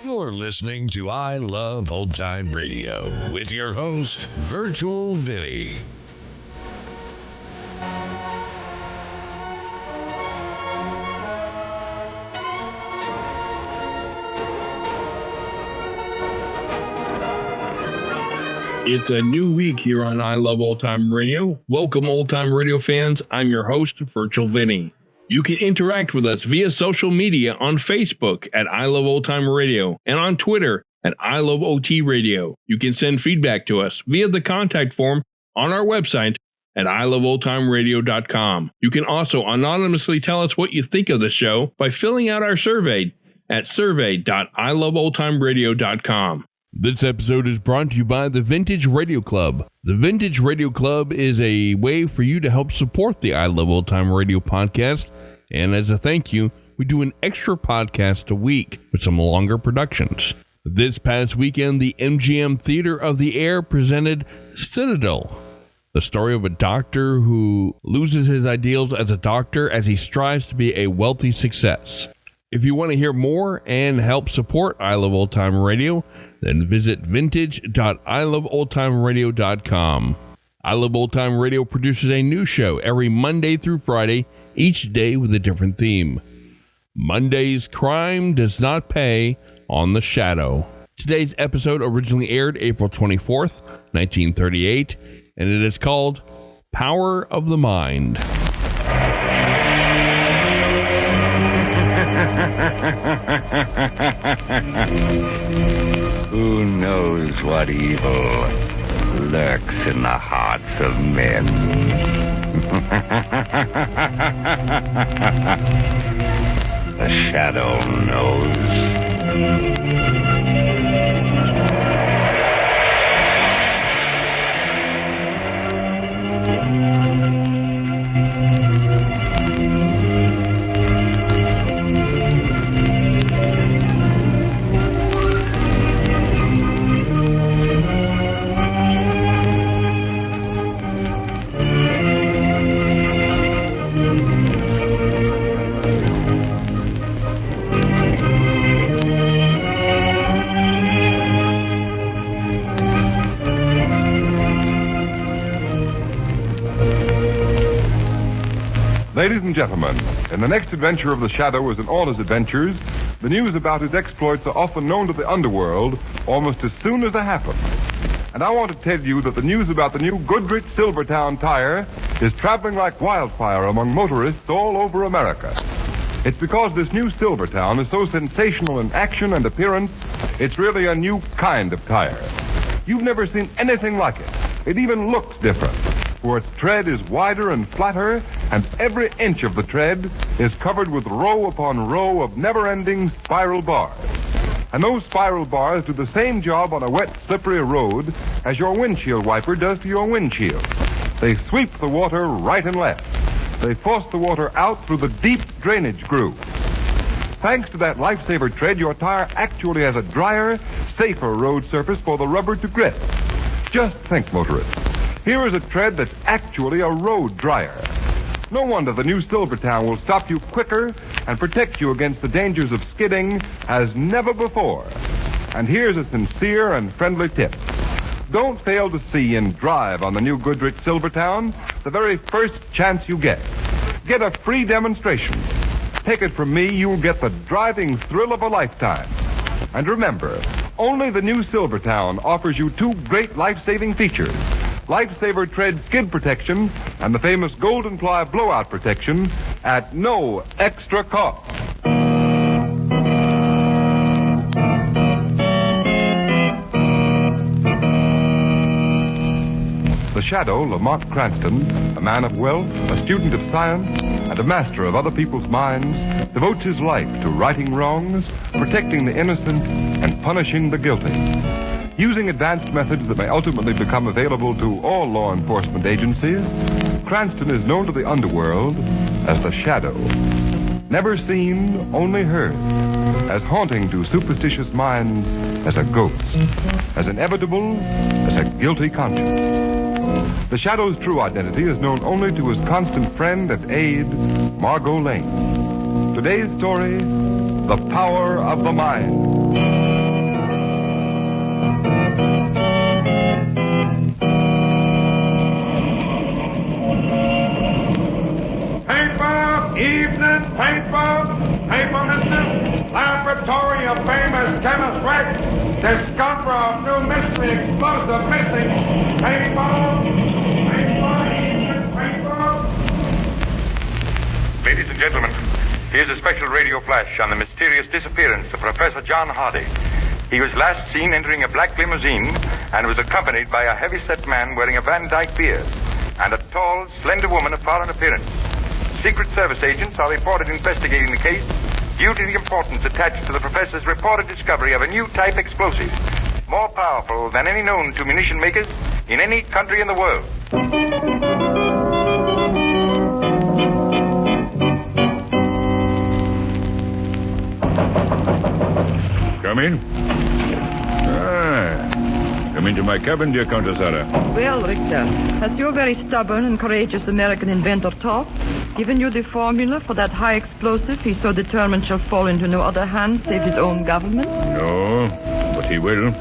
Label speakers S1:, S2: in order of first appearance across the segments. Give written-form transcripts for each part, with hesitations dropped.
S1: You're listening to I Love Old Time Radio with your host, Virtual Vinny.
S2: It's a new week here on I Love Old Time Radio. Welcome, old time radio fans. I'm your host, Virtual Vinny. You can interact with us via social media on Facebook at I Love Old Time Radio and on Twitter at I Love OT Radio. You can send feedback to us via the contact form on our website at iloveoldtimeradio.com. You can also anonymously tell us what you think of the show by filling out our survey at survey.iloveoldtimeradio.com. This episode is brought to you by the Vintage Radio Club. The Vintage Radio Club is a way for you to help support the I Love Old Time Radio podcast. And as a thank you, we do an extra podcast a week with some longer productions. This past weekend, the MGM Theater of the Air presented Citadel, the story of a doctor who loses his ideals as a doctor as he strives to be a wealthy success. If you want to hear more and help support I Love Old Time Radio, then visit vintage.iloveoldtimeradio.com. I Love Old Time Radio produces a new show every Monday through Friday, each day with a different theme. Monday's Crime Does Not Pay on the Shadow. Today's episode originally aired April 24th, 1938, and it is called Power of the Mind.
S3: Who knows what evil lurks in the hearts of men? The shadow knows.
S4: Ladies and gentlemen, in the next adventure of the Shadow as in all his adventures, the news about his exploits are often known to the underworld almost as soon as they happen. And I want to tell you that the news about the new Goodrich Silvertown tire is traveling like wildfire among motorists all over America. It's because this new Silvertown is so sensational in action and appearance, it's really a new kind of tire. You've never seen anything like it. It even looks different, for its tread is wider and flatter, and every inch of the tread is covered with row upon row of never-ending spiral bars. And those spiral bars do the same job on a wet, slippery road as your windshield wiper does to your windshield. They sweep the water right and left. They force the water out through the deep drainage groove. Thanks to that lifesaver tread, your tire actually has a drier, safer road surface for the rubber to grip. Just think, motorists. Here is a tread that's actually a road dryer. No wonder the new Silvertown will stop you quicker and protect you against the dangers of skidding as never before. And here's a sincere and friendly tip. Don't fail to see and drive on the new Goodrich Silvertown the very first chance you get. Get a free demonstration. Take it from me, you'll get the driving thrill of a lifetime. And remember, only the new Silvertown offers you two great life-saving features: Lifesaver Tread skid protection and the famous Golden Ply blowout protection at no extra cost. The Shadow, Lamont Cranston, a man of wealth, a student of science, and a master of other people's minds, devotes his life to righting wrongs, protecting the innocent, and punishing the guilty. Using advanced methods that may ultimately become available to all law enforcement agencies, Cranston is known to the underworld as the Shadow. Never seen, only heard. As haunting to superstitious minds as a ghost. As inevitable as a guilty conscience. The Shadow's true identity is known only to his constant friend and aide, Margot Lane. Today's story, The Power of the Mind.
S5: Evening paper, mister. Laboratory of famous chemist Rex. Discoverer of new mystery explosive missing. Evening paper.
S6: Ladies and gentlemen, here's a special radio flash on the mysterious disappearance of Professor John Hardy. He was last seen entering a black limousine and was accompanied by a heavy-set man wearing a Van Dyke beard and a tall, slender woman of foreign appearance. Secret Service agents are reported investigating the case due to the importance attached to the professor's reported discovery of a new type explosive, more powerful than any known to munition makers in any country in the world.
S4: Come in. Come into my cabin, dear Countess Anna.
S7: Well, Richter, has your very stubborn and courageous American inventor Toff given you the formula for that high explosive he so determined shall fall into no other hands save his own government?
S4: No, but he will.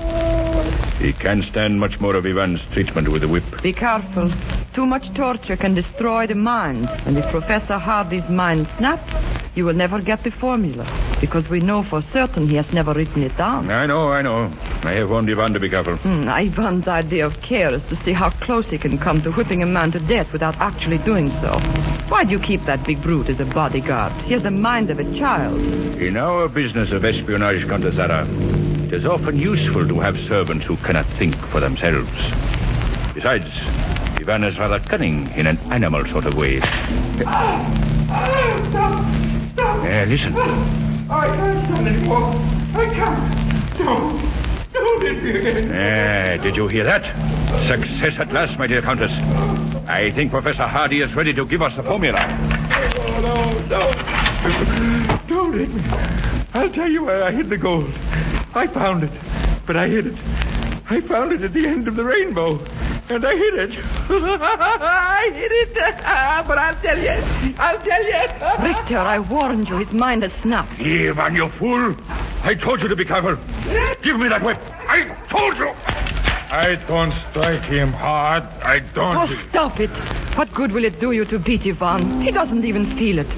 S4: He can't stand much more of Ivan's treatment with the whip.
S7: Be careful. Too much torture can destroy the mind. And if Professor Hardy's mind snaps, you will never get the formula. Because we know for certain he has never written it down.
S4: I know. I have warned Ivan to be careful.
S7: Ivan's idea of care is to see how close he can come to whipping a man to death without actually doing so. Why do you keep that big brute as a bodyguard? He has the mind of a child.
S4: In our business of espionage, Countess Anna, it is often useful to have servants who cannot think for themselves. Besides, Ivan is rather cunning in an animal sort of way. Listen.
S5: I can't stand anymore. I can't. Don't hit me again.
S4: Did you hear that? Success at last, my dear Countess. I think Professor Hardy is ready to give us the formula.
S5: No. Don't hit me. I'll tell you where I hid the gold. I found it, but I hid it. I found it at the end of the rainbow, and I hid it. I hid it, but I'll tell you.
S7: Richter, I warned you. His mind has snapped.
S4: Ivan, you fool. I told you to be careful. Give me that whip. I told you.
S5: I don't strike him hard. I don't.
S7: Oh, stop it. What good will it do you to beat Ivan? He doesn't even feel it.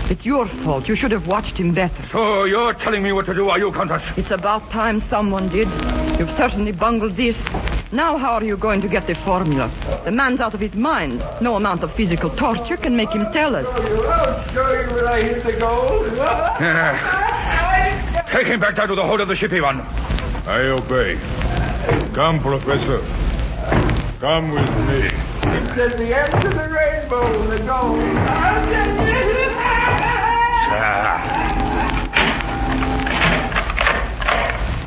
S7: It's your fault. You should have watched him better.
S4: So you're telling me what to do, are you, Countess?
S7: It's about time someone did. You've certainly bungled this. Now how are you going to get the formula? The man's out of his mind. No amount of physical torture can make him tell us.
S5: I'll show you where I hid the gold.
S4: Take him back down to the hold of the ship, Ivan.
S5: I obey. Come, Professor. Come with me. It's at the end of the rainbow, the gold.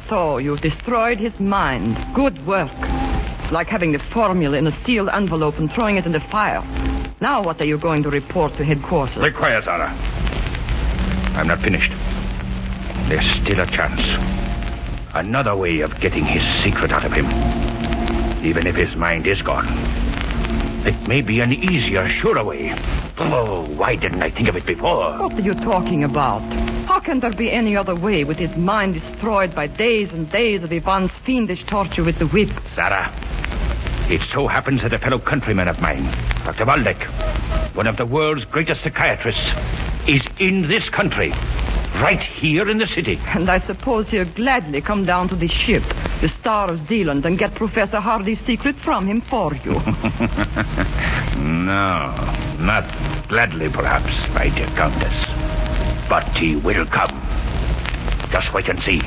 S7: So you've destroyed his mind. Good work. It's like having the formula in a sealed envelope and throwing it in the fire. Now what are you going to report to headquarters?
S4: Be quiet, Zara. I'm not finished. There's still a chance. Another way of getting his secret out of him. Even if his mind is gone. It may be an easier, surer way. Oh, why didn't I think of it before?
S7: What are you talking about? How can there be any other way with his mind destroyed by days and days of Ivan's fiendish torture with the whip?
S4: Sarah, it so happens that a fellow countryman of mine, Dr. Waldeck, one of the world's greatest psychiatrists, is in this country. Right here in the city.
S7: And I suppose he'll gladly come down to the ship, the Star of Zealand, and get Professor Hardy's secret from him for you.
S4: No, not gladly, perhaps, my dear Countess. But he will come. Just wait and see.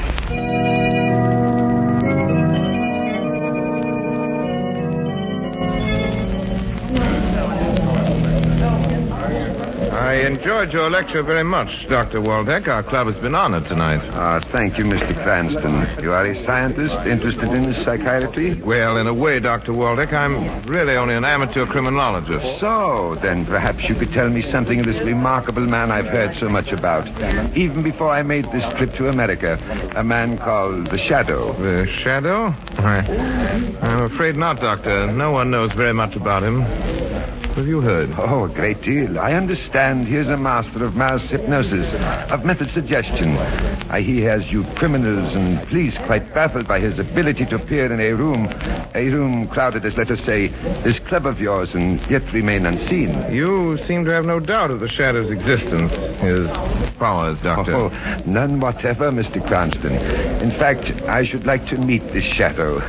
S8: I enjoyed your lecture very much, Dr. Waldeck. Our club has been honored tonight.
S9: Thank you, Mr. Cranston. You are a scientist interested in psychiatry?
S8: Well, in a way, Dr. Waldeck, I'm really only an amateur criminologist.
S9: So, then perhaps you could tell me something of this remarkable man I've heard so much about. Even before I made this trip to America, a man called the Shadow.
S8: The Shadow? I'm afraid not, Doctor. No one knows very much about him. What have you heard?
S9: Oh, a great deal. I understand he is a master of mass hypnosis, of method suggestion. He has you criminals and police quite baffled by his ability to appear in a room crowded as, let us say, this club of yours, and yet remain unseen.
S8: You seem to have no doubt of the Shadow's existence, his powers, Doctor.
S9: Oh, none whatever, Mr. Cranston. In fact, I should like to meet this Shadow.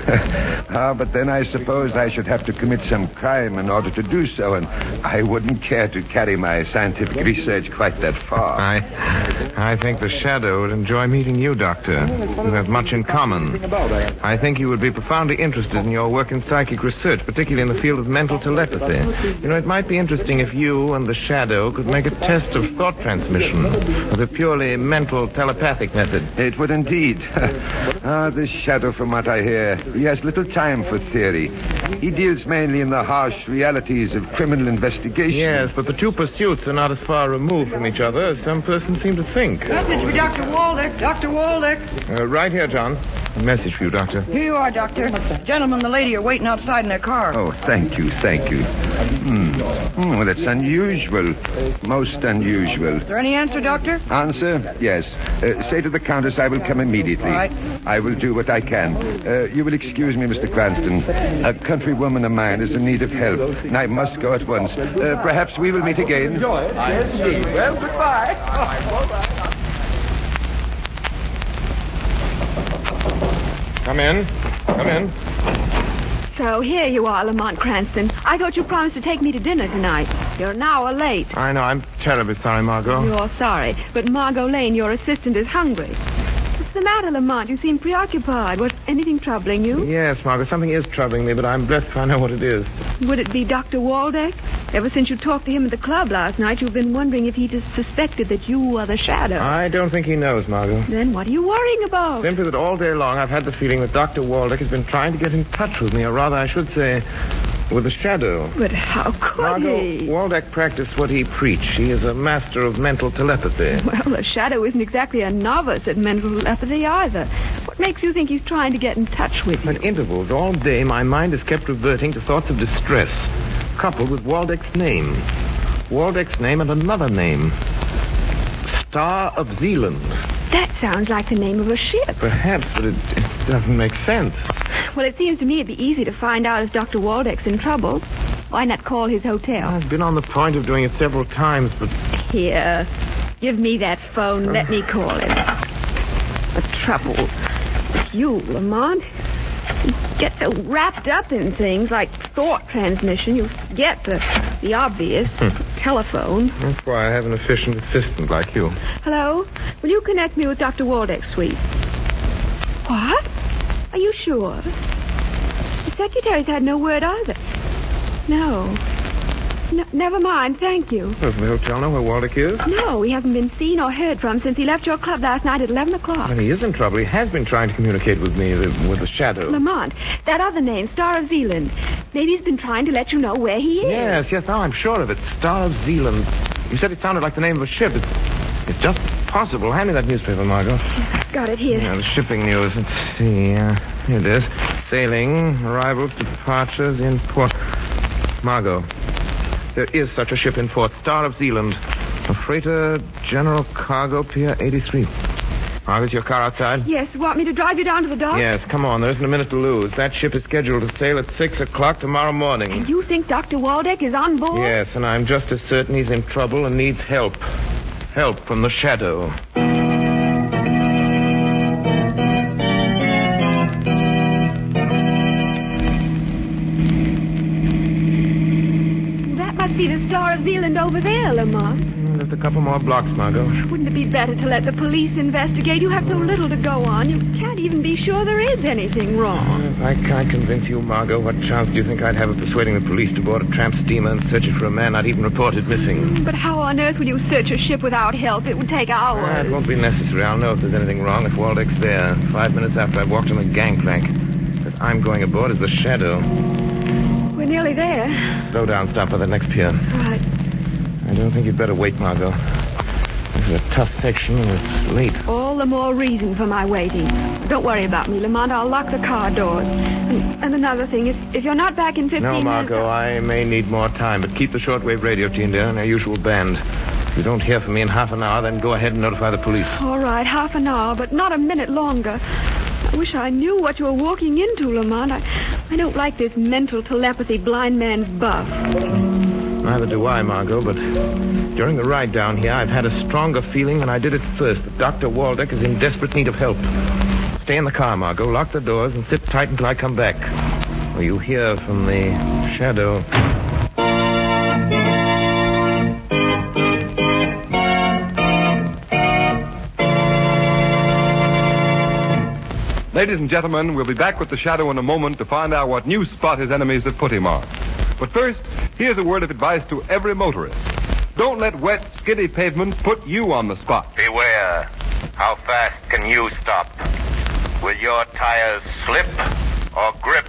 S9: But then I suppose I should have to commit some crime in order to do so, and I wouldn't care to carry my scientific research quite that far.
S8: I think the Shadow would enjoy meeting you, Doctor. You have much in common. I think he would be profoundly interested in your work in psychic research, particularly in the field of mental telepathy. You know, it might be interesting if you and the Shadow could make a test of thought transmission with a purely mental telepathic method.
S9: It would indeed. This Shadow, from what I hear, he has little time for theory. He deals mainly in the harsh realities of criminal investigation.
S8: Yes, but the two pursuits are not as far removed from each other as some persons seem to think.
S7: Message for Dr. Waldeck. Dr. Waldeck.
S8: Right here, John. A message for you, Doctor.
S7: Here you are, Doctor. The gentleman and the lady are waiting outside in their car.
S9: Oh, thank you. Well, that's unusual. Most unusual.
S7: Is there any answer, Doctor?
S9: Answer? Yes. Say to the Countess I will come immediately.
S7: All right.
S9: I will do what I can. You will excuse me, Mr. Cranston. A countrywoman of mine is in need of help, and I must go at once. Perhaps we will meet again.
S5: Yes, indeed. Well, goodbye.
S8: Come in.
S10: So here you are, Lamont Cranston. I thought you promised to take me to dinner tonight. You're an hour late.
S8: I know. I'm terribly sorry, Margot.
S10: You're sorry, but Margot Lane, your assistant, is hungry. What's the matter, Lamont? You seem preoccupied. Was anything troubling you?
S8: Yes, Margot, something is troubling me, but I'm blessed if I know what it is.
S10: Would it be Dr. Waldeck? Ever since you talked to him at the club last night, you've been wondering if he just suspected that you are the Shadow.
S8: I don't think he knows, Margot.
S10: Then what are you worrying about?
S8: Simply that all day long I've had the feeling that Dr. Waldeck has been trying to get in touch with me, or rather, I should say, with the Shadow.
S10: But how could
S8: Margot,
S10: he?
S8: Waldeck practiced what he preached. He is a master of mental telepathy.
S10: Well, the Shadow isn't exactly a novice at mental telepathy either. What makes you think he's trying to get in touch with you?
S8: At intervals, all day, my mind is kept reverting to thoughts of distress, coupled with Waldeck's name. Waldeck's name and another name. Star of Zealand.
S10: That sounds like the name of a ship.
S8: Perhaps, but it doesn't make sense.
S10: Well, it seems to me it'd be easy to find out if Dr. Waldeck's in trouble. Why not call his hotel?
S8: I've been on the point of doing it several times, but...
S10: Here, give me that phone. Let me call him. The trouble with you, Lamont. You get so wrapped up in things like thought transmission, you forget the obvious. Telephone.
S8: That's why I have an efficient assistant like you.
S10: Hello? Will you connect me with Dr. Waldeck's suite? What? Are you sure? The secretary's had no word either. No, never mind, thank you.
S8: Does the hotel know where Waldeck is?
S10: No, he hasn't been seen or heard from since he left your club last night at 11 o'clock.
S8: Well, he is in trouble. He has been trying to communicate with me, with the Shadow.
S10: Lamont, that other name, Star of Zealand. Maybe he's been trying to let you know where he is.
S8: Yes, now I'm sure of it. Star of Zealand. You said it sounded like the name of a ship. It's just possible. Hand me that newspaper, Margot.
S10: Got it here.
S8: Yeah, the shipping news. Let's see. Here it is. Sailing, arrivals, departures in port. Margot, there is such a ship in port. Star of Zealand. A freighter general cargo Pier 83. Margot, is your car outside?
S10: Yes. Want me to drive you down to the dock?
S8: Yes, come on. There isn't a minute to lose. That ship is scheduled to sail at 6 o'clock tomorrow morning.
S10: And you think Dr. Waldeck is on board?
S8: Yes, and I'm just as certain he's in trouble and needs help. Help from the Shadow.
S10: That must be the Star of Zealand over there, Lamont.
S8: Just a couple more blocks, Margot.
S10: Wouldn't it be better to let the police investigate? You have so little to go on. You can't even be sure there is anything wrong.
S8: If I can't convince you, Margot, what chance do you think I'd have of persuading the police to board a tramp steamer and search it for a man not even reported missing?
S10: But how on earth will you search a ship without help? It would take hours.
S8: It won't be necessary. I'll know if there's anything wrong if Waldeck's there. 5 minutes after I've walked on the gangplank. That I'm going aboard is the Shadow.
S10: We're nearly there.
S8: Slow down. Stop by the next pier.
S10: Right.
S8: I don't think you'd better wait, Margot. The This is a tough section, and it's late.
S10: All the more reason for my waiting. Don't worry about me, Lamont. I'll lock the car doors. And another thing, if you're not back in 15
S8: No,
S10: minutes...
S8: Margot, I may need more time, but keep the shortwave radio tuned in on our usual band. If you don't hear from me in half an hour, then go ahead and notify the police.
S10: All right, half an hour, but not a minute longer. I wish I knew what you were walking into, Lamont. I don't like this mental telepathy blind man's buff.
S8: Neither do I, Margot, but during the ride down here, I've had a stronger feeling than I did at first that Dr. Waldeck is in desperate need of help. Stay in the car, Margot. Lock the doors and sit tight until I come back. Or you hear from the shadow.
S4: Ladies and gentlemen, we'll be back with the Shadow in a moment to find out what new spot his enemies have put him on. But first, here's a word of advice to every motorist. Don't let wet, skiddy pavements put you on the spot.
S6: Beware. How fast can you stop? Will your tires slip or grip?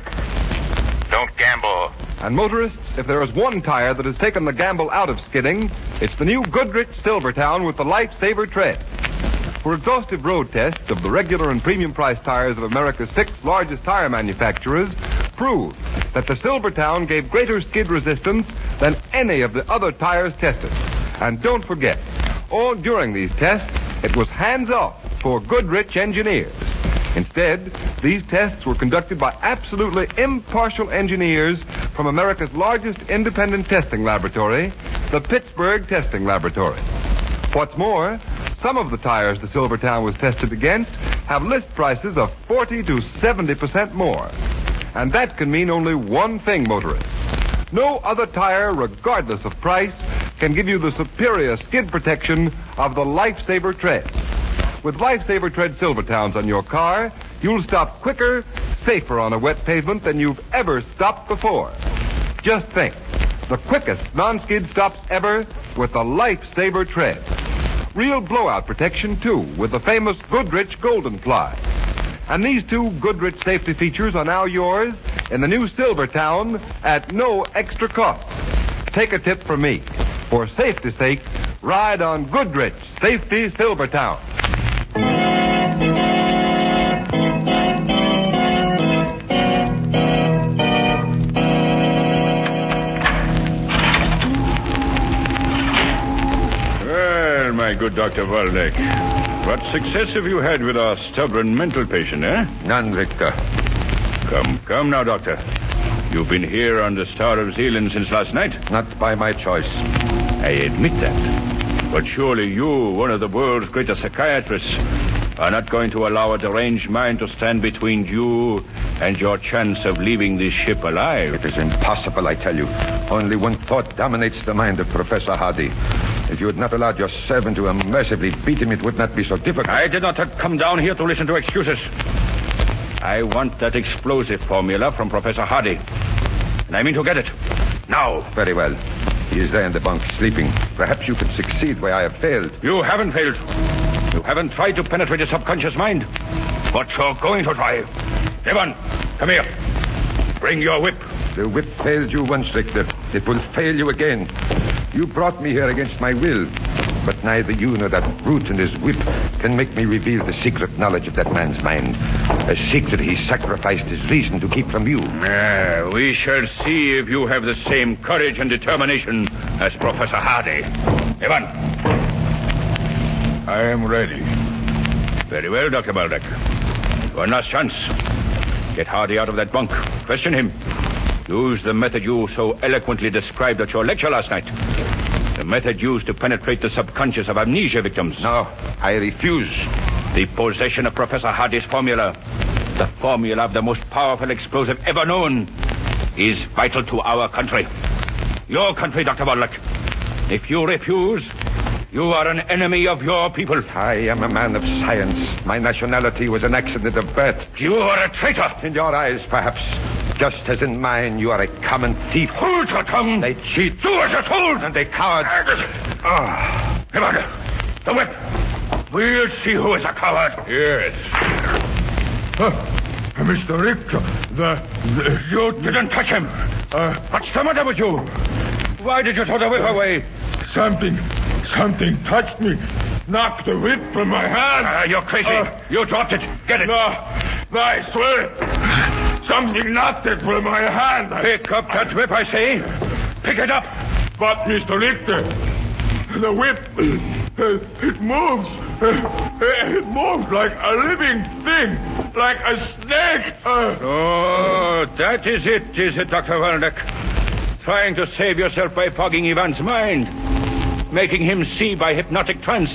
S6: Don't gamble.
S4: And motorists, if there is one tire that has taken the gamble out of skidding, it's the new Goodrich Silvertown with the Lifesaver tread. For exhaustive road tests of the regular and premium price tires of America's 6 largest tire manufacturers prove that the Silvertown gave greater skid resistance than any of the other tires tested. And don't forget, all during these tests, it was hands-off for Goodrich engineers. Instead, these tests were conducted by absolutely impartial engineers from America's largest independent testing laboratory, the Pittsburgh Testing Laboratory. What's more, some of the tires the Silvertown was tested against have list prices of 40 to 70% more. And that can mean only one thing, motorists. No other tire, regardless of price, can give you the superior skid protection of the Lifesaver tread. With Lifesaver tread Silvertowns on your car, you'll stop quicker, safer on a wet pavement than you've ever stopped before. Just think, the quickest non-skid stops ever with the Lifesaver tread. Real blowout protection, too, with the famous Goodrich Golden Fly. And these two Goodrich safety features are now yours in the new Silvertown at no extra cost. Take a tip from me. For safety's sake, ride on Goodrich Safety Silvertown.
S11: Well, my good Dr. Waldeck, what success have you had with our stubborn mental patient, eh?
S9: None, Victor.
S11: Come now, Doctor. You've been here on the Star of Zealand since last night?
S9: Not by my choice.
S11: I admit that. But surely you, one of the world's greatest psychiatrists, are not going to allow a deranged mind to stand between you and your chance of leaving this ship alive.
S9: It is impossible, I tell you. Only one thought dominates the mind of Professor Hardy. If you had not allowed your servant to mercifully beat him, it would not be so difficult.
S11: I did not come down here to listen to excuses. I want that explosive formula from Professor Hardy. And I mean to get it. Now.
S9: Very well. He is there in the bunk, sleeping. Perhaps you could succeed where I have failed.
S11: You haven't failed. You haven't tried to penetrate his subconscious mind. But you're going to try. Evan, come here. Bring your whip.
S9: The whip failed you once, Victor. It will fail you again. You brought me here against my will. But neither you nor that brute and his whip can make me reveal the secret knowledge of that man's mind. A secret he sacrificed his reason to keep from you.
S11: We shall see if you have the same courage and determination as Professor Hardy. Evan.
S9: I am ready.
S11: Very well, Dr. Waldeck. One last chance. Get Hardy out of that bunk. Question him. Use the method you so eloquently described at your lecture last night. The method used to penetrate the subconscious of amnesia victims.
S9: No, I refuse.
S11: The possession of Professor Hardy's formula, the formula of the most powerful explosive ever known, is vital to our country. Your country, Dr. Waldeck. If you refuse, you are an enemy of your people.
S9: I am a man of science. My nationality was an accident of birth.
S11: You are a traitor.
S9: In your eyes, perhaps. Just as in mine, you are a common thief.
S11: Hold your tongue.
S9: They cheat.
S11: Do as you're told.
S9: And they coward.
S11: Evan, the whip. We'll see who is a coward.
S9: Yes.
S5: Mr. Richter, you
S11: didn't touch him. What's the matter with you? Why did you throw the whip away?
S5: Something touched me. knocked the whip from my hand.
S11: You're crazy. You dropped it. Get it.
S5: No, I swear it. Something knocked it from my hand.
S11: Pick up that whip, I say. Pick it up.
S5: But, Mr. Richter, the whip, it moves. It moves like a living thing, like a snake.
S11: Oh, that is it, Dr. Waldeck? Trying to save yourself by fogging Ivan's mind. Making him see by hypnotic trance.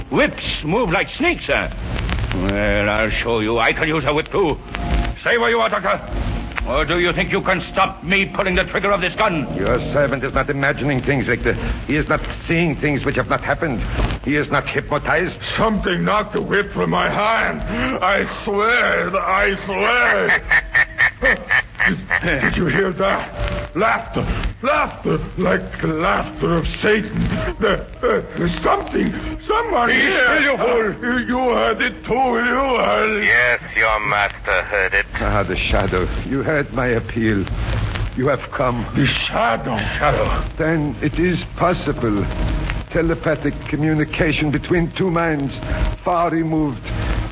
S11: Whips move like snakes, sir. Well, I'll show you. I can use a whip, too. Stay where you are, Doctor. Or do you think you can stop me pulling the trigger of this gun?
S9: Your servant is not imagining things, Richter. He is not seeing things which have not happened. He is not hypnotized.
S5: Something knocked the whip from my hand. I swear. Did you hear that? Laughter, like the laughter of Satan. There's someone here.
S11: You fool.
S5: You heard it too, you heard it.
S6: Yes, your master heard it.
S9: Ah, the shadow. You heard my appeal. You have come.
S5: The shadow.
S9: Then it is possible. Telepathic communication between two minds, far removed,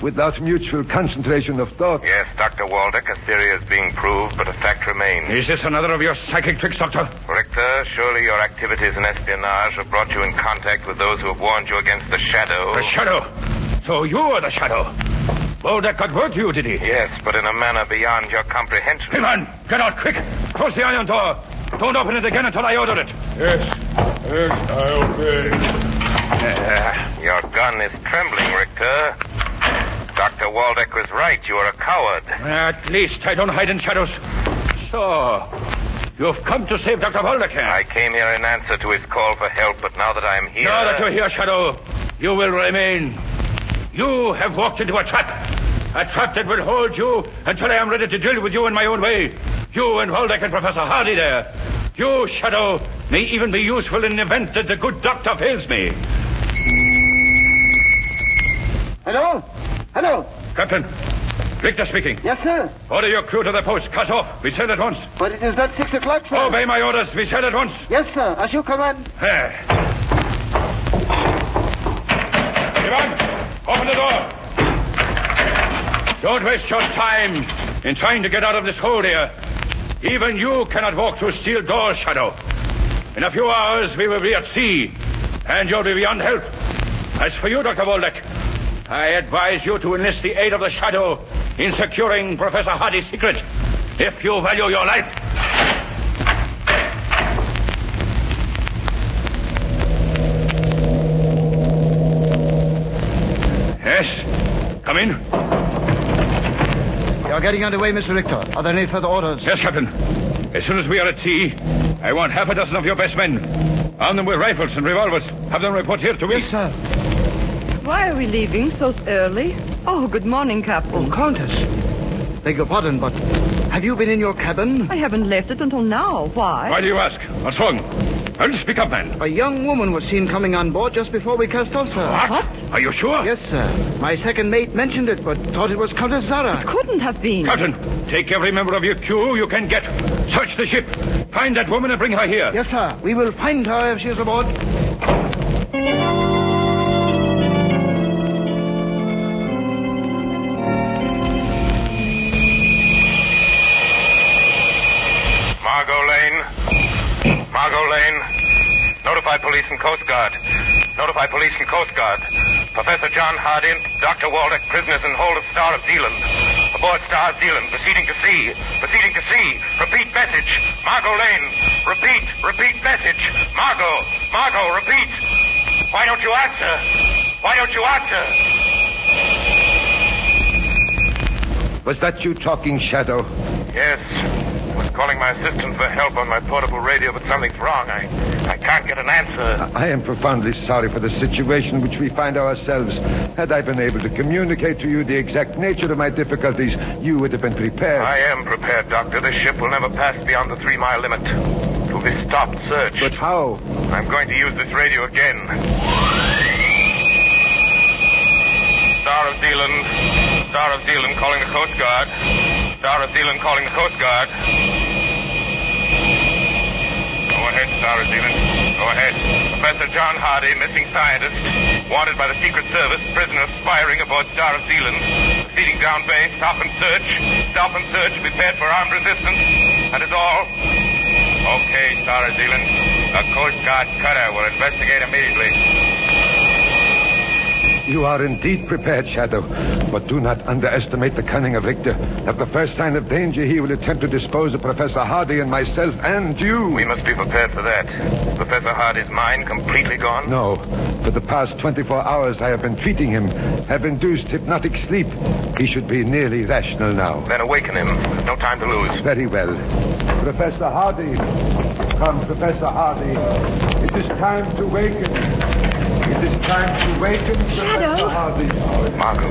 S9: without mutual concentration of thought.
S6: Yes, Dr. Waldeck, a theory is being proved, but a fact remains.
S11: Is this another of your psychic tricks, Doctor?
S6: Richter, surely your activities in espionage have brought you in contact with those who have warned you against the shadow.
S11: The shadow? So you are the shadow. Waldeck got word to you, did he?
S6: Yes, but in a manner beyond your comprehension.
S11: Hey, man, get out quick. Close the iron door. Don't open it again until I order it.
S5: Yes, I obey.
S6: Your gun is trembling, Richter. Dr. Waldeck was right. You are a coward.
S11: At least I don't hide in shadows. So, you've come to save Dr. Waldeck.
S6: I came here in answer to his call for help, but now that I am here...
S11: Now that you're here, Shadow, you will remain. You have walked into a trap. A trap that will hold you until I am ready to deal with you in my own way. You and Waldeck and Professor Hardy there. You, Shadow, may even be useful in the event that the good doctor fails me.
S12: Hello?
S11: Captain, Richter speaking.
S12: Yes, sir.
S11: Order your crew to the post. Cut off. We sail at once.
S12: But it is not 6 o'clock, sir.
S11: Obey my orders. We sail at once.
S12: Yes, sir. As you command.
S11: Ivan, open the door. Don't waste your time in trying to get out of this hole here. Even you cannot walk through steel doors, Shadow. In a few hours, we will be at sea, and you'll be beyond help. As for you, Dr. Waldeck, I advise you to enlist the aid of the Shadow in securing Professor Hardy's secret, if you value your life. Yes? Come in.
S12: You're getting underway, Mr. Richter. Are there any further orders?
S11: Yes, Captain. As soon as we are at sea, I want half a dozen of your best men. Arm them with rifles and revolvers. Have them report here to me.
S12: Yes, sir.
S7: Why are we leaving so early? Oh, good morning, Captain.
S12: Oh, Countess. Beg your pardon, but have you been in your cabin?
S7: I haven't left it until now. Why?
S11: Why do you ask? What's wrong? Well, speak up, man.
S12: A young woman was seen coming on board just before we cast off, sir.
S11: What? Are you sure?
S12: Yes, sir. My second mate mentioned it, but thought it was Countess Zara.
S7: It couldn't have been.
S11: Captain, take every member of your crew you can get. Search the ship. Find that woman and bring her here.
S12: Yes, sir. We will find her if she is aboard.
S6: Margot Lane. Notify police and Coast Guard. Professor John Hardy and Dr. Waldeck, prisoners in hold of Star of Zealand. Aboard Star of Zealand, proceeding to sea. Repeat message. Margot Lane. Repeat message. Margot, repeat. Why don't you answer?
S9: Was that you talking, Shadow?
S6: Yes. I was calling my assistant for help on my portable radio, but something's wrong. I can't get an answer.
S9: I am profoundly sorry for the situation in which we find ourselves. Had I been able to communicate to you the exact nature of my difficulties, you would have been prepared.
S6: I am prepared, Doctor. This ship will never pass beyond the 3-mile limit. It will be stopped, searched.
S9: But how?
S6: I'm going to use this radio again. Star of Zealand calling the Coast Guard. Star of Zealand calling the Coast Guard. Go ahead, Star of Zealand. Go ahead. Professor John Hardy, missing scientist, wanted by the Secret Service, prisoner aspiring aboard Star of Zealand. Proceeding down bay, stop and search, prepared for armed resistance. That is all. Okay, Star of Zealand. A Coast Guard cutter will investigate immediately.
S9: You are indeed prepared, Shadow. But do not underestimate the cunning of Richter. At the first sign of danger, he will attempt to dispose of Professor Hardy and myself and you.
S6: We must be prepared for that. Professor Hardy's mind completely gone?
S9: No. For the past 24 hours, I have been treating him, have induced hypnotic sleep. He should be nearly rational now.
S6: Then awaken him. No time to lose.
S9: Very well. Professor Hardy. Come, Professor Hardy. It is time to waken. It is time to waken, Professor Hardy.
S6: Margot,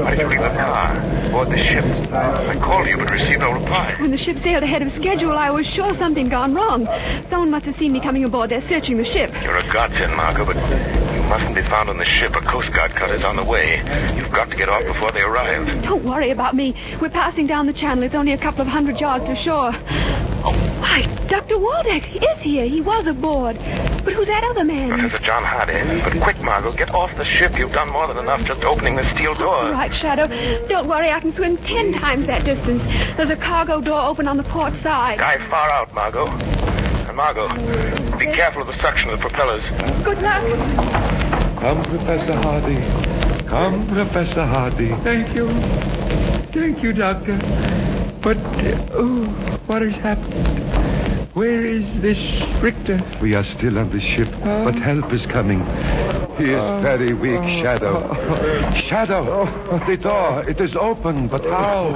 S6: why did you leave the car? Aboard the ship. I called you, but received no reply.
S10: When the ship sailed ahead of schedule, I was sure something gone wrong. Someone must have seen me coming aboard. They're searching the ship.
S6: You're a godsend, Margot, but you mustn't be found on the ship. A Coast Guard cutter's on the way. You've got to get off before they arrive.
S10: Don't worry about me. We're passing down the channel. It's only a couple of 100 yards to shore. Oh, why, Dr. Waldeck is here. He was aboard. But who's that other man?
S6: Professor John Hardy. But quick, Margot, get off the ship. You've done more than enough just opening the steel door.
S10: All right, Shadow. Don't worry, I can swim 10 times that distance. There's a cargo door open on the port side.
S6: Dive far out, Margot. And Margot, be careful of the suction of the propellers.
S10: Good luck.
S9: Come, Professor Hardy. Come, Professor Hardy.
S5: Thank you. Thank you, Doctor. But, what has happened? Where is this Richter?
S9: We are still on the ship, but help is coming. He is very weak, Shadow. Shadow! The door, it is open, but how?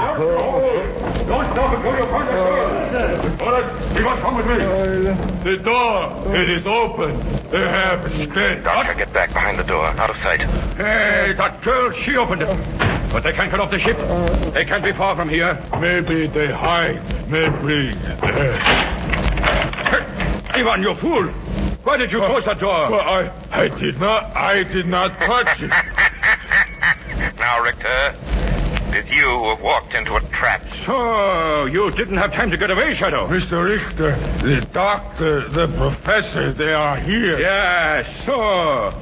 S5: Don't stop until you find the door. All right, you must come with me. The door, it is open. They have escaped.
S6: Doctor, get back behind the door, out of sight.
S11: Hey, that girl, she opened it. But they can't get off the ship. They can't be far from here.
S5: Maybe they hide. Maybe.
S11: Ivan, you fool! Why did you close that door?
S5: Well, I did not touch it.
S6: Now, Richter, it is you who have walked into a trap.
S11: So, you didn't have time to get away, Shadow?
S5: Mr. Richter, the doctor, the professor, they are here.
S11: Yes, so.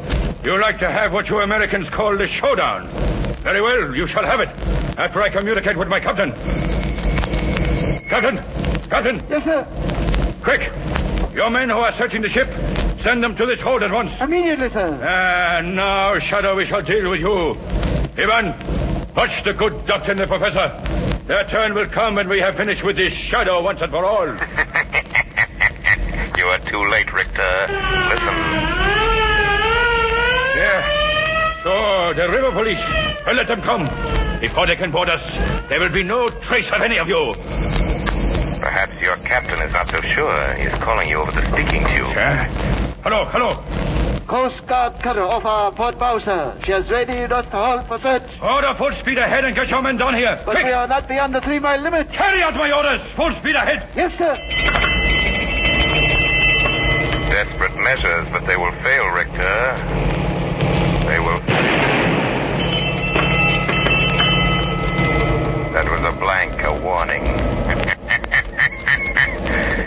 S11: You like to have what you Americans call the showdown. Very well, you shall have it. After I communicate with my captain. Captain!
S12: Yes, sir.
S11: Quick! Your men who are searching the ship, send them to this hold at once.
S12: Immediately, sir.
S11: And now, Shadow, we shall deal with you. Ivan, watch the good doctor and the professor. Their turn will come when we have finished with this Shadow once and for all.
S6: You are too late, Richter. Listen.
S11: Yeah. So, the river police. Well, let them come. Before they can board us, there will be no trace of any of you.
S6: Perhaps your captain is not so sure. He's calling you over the speaking tube.
S11: Hello.
S12: Coast Guard cutter off our port bow, sir. She has readied us to halt for search.
S11: Order full speed ahead and get your men down here.
S12: But
S11: Quick.
S12: we are not beyond the 3-mile limit.
S11: Carry out my orders. Full speed ahead.
S12: Yes, sir.
S6: Desperate measures, but they will fail, Richter. They will fail. That was a blank, a warning.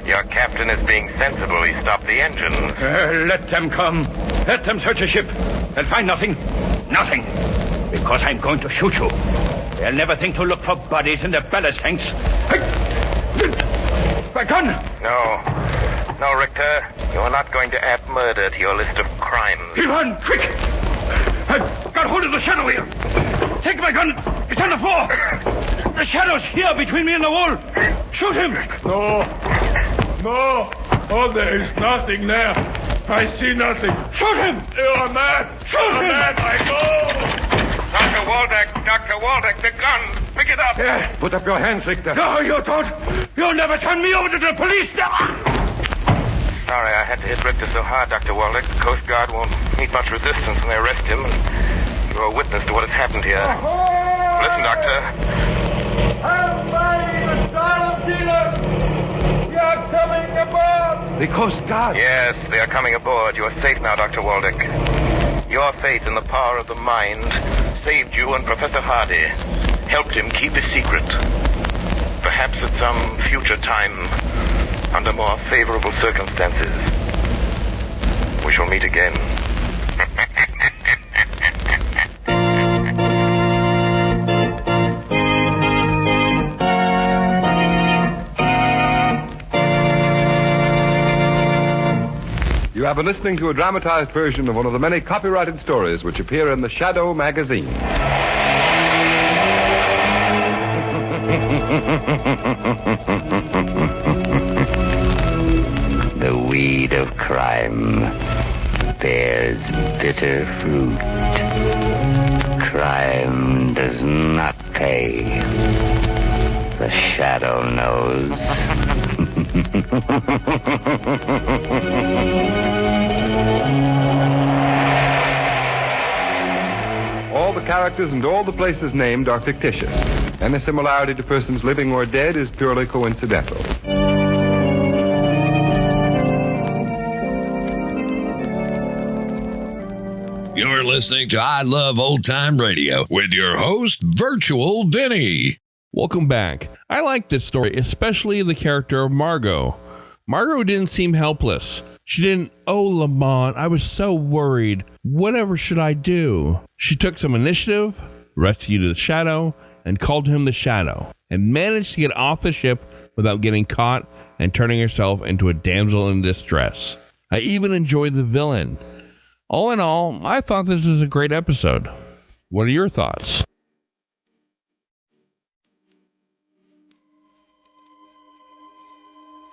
S6: Your captain is being sensible. He stopped the engine.
S11: Let them come. Let them search the ship. They'll find nothing. Nothing. Because I'm going to shoot you. They'll never think to look for bodies in the ballast tanks. My gun!
S6: No, Richter. You're not going to add murder to your list of crimes.
S11: Ivan, quick! I've got hold of the Shadow here. Take my gun. It's on the floor. The Shadow's here between me and the wall. Shoot him.
S5: No. Oh, there is nothing there. I see nothing.
S11: Shoot him.
S5: You are mad.
S11: Shoot him.
S5: Mad. I go.
S6: Dr. Waldeck, the gun. Pick it up.
S11: Yeah.
S9: Put up your hands, Richter.
S11: No, you don't. You'll never turn me over to the police.
S6: Sorry, I had to hit Richter so hard, Dr. Waldeck. The Coast Guard won't meet much resistance when they arrest him. And you're a witness to what has happened here. Listen, Doctor.
S5: I'm finding the Star of Zealand. We are coming aboard.
S9: The Coast Guard.
S6: Yes, they are coming aboard. You are safe now, Dr. Waldeck. Your faith in the power of the mind saved you and Professor Hardy. Helped him keep his secret. Perhaps at some future time, under more favorable circumstances, We shall meet again.
S4: You have been listening to a dramatized version of one of the many copyrighted stories which appear in the Shadow magazine.
S3: The weed of crime bears bitter fruit. Crime does not pay. The Shadow knows.
S4: All the characters and all the places named are fictitious. Any similarity to persons living or dead is purely coincidental.
S1: You're listening to I Love Old Time Radio with your host, Virtual Vinny.
S2: Welcome back. I like this story, especially the character of Margot. Margot didn't seem helpless. She didn't, "Oh, Lamont, I was so worried. Whatever should I do?" She took some initiative, rescued the Shadow, and called him the Shadow, and managed to get off the ship without getting caught and turning herself into a damsel in distress. I even enjoyed the villain. All in all, I thought this was a great episode. What are your thoughts?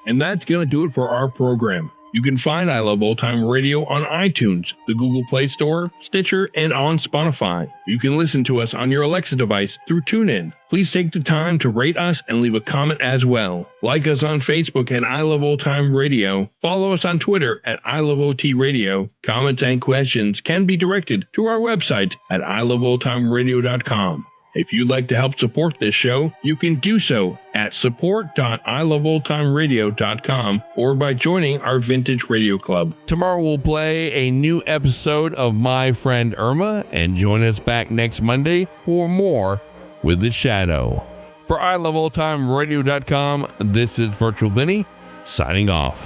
S2: And that's going to do it for our program. You can find I Love Old Time Radio on iTunes, the Google Play Store, Stitcher, and on Spotify. You can listen to us on your Alexa device through TuneIn. Please take the time to rate us and leave a comment as well. Like us on Facebook at I Love Old Time Radio. Follow us on Twitter at I Love OT Radio. Comments and questions can be directed to our website at iloveoldtimeradio.com. If you'd like to help support this show, you can do so at support.iloveoldtimeradio.com or by joining our Vintage Radio Club. Tomorrow we'll play a new episode of My Friend Irma, and join us back next Monday for more with The Shadow. For iloveoldtimeradio.com, this is Virtual Vinny, signing off.